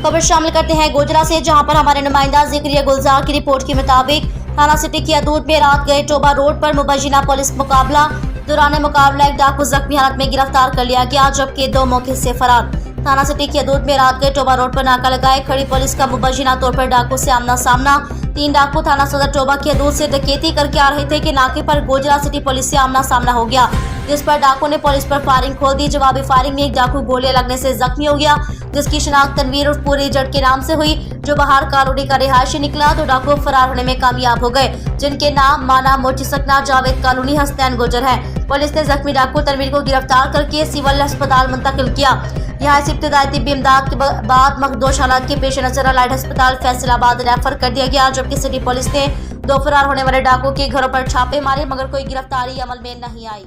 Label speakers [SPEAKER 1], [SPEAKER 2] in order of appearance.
[SPEAKER 1] खबर शामिल करते हैं गोजरा से, जहां पर हमारे नुमाइंदा जिक्रिया गुलजार की रिपोर्ट के मुताबिक थाना सिटी की हदूद में रात गए टोबा रोड पर मुबैना पुलिस मुकाबला दौरान मुकाबला एक डाकू जख्मी हालत में गिरफ्तार कर लिया गया, जबकि 2 मौके से फरार। थाना सिटी की हदूद में रात गए टोबा रोड पर नाका लगाए खड़ी पुलिस का मुबैना तौर पर डाकू से आमना सामना। 3 डाकू थाना सदर टोबा की हदूद से डकैती करके आ रहे थे कि नाके पर गोजरा सिटी पुलिस से आमना सामना हो गया, जिस पर डाकू ने पुलिस पर फायरिंग खोल दी। जवाबी फायरिंग में एक डाकू गोलियां लगने से जख्मी हो गया, जिसकी शिनाख्त तनवीर और पूरी जट के नाम से हुई, जो बाहर कॉलोनी का रिहायशी निकला। तो डाकू फरार होने में कामयाब हो गए, जिनके नाम माना, मोची सकना, जावेद कॉलोनी, हसनैन गुजर है। पुलिस ने जख्मी डाकू तनवीर को गिरफ्तार करके सिविल अस्पताल मुंतकिल किया। यहाँ से इब्तदाई तिब्बी इमदाद के बाद मखदूश हालात के पेश नजर अलाइड अस्पताल फैसलाबाद रेफर कर दिया गया, जबकि सिटी पुलिस ने 2 फरार होने वाले डाकू के घरों पर छापे मारे, मगर कोई गिरफ्तारी अमल में नहीं आई।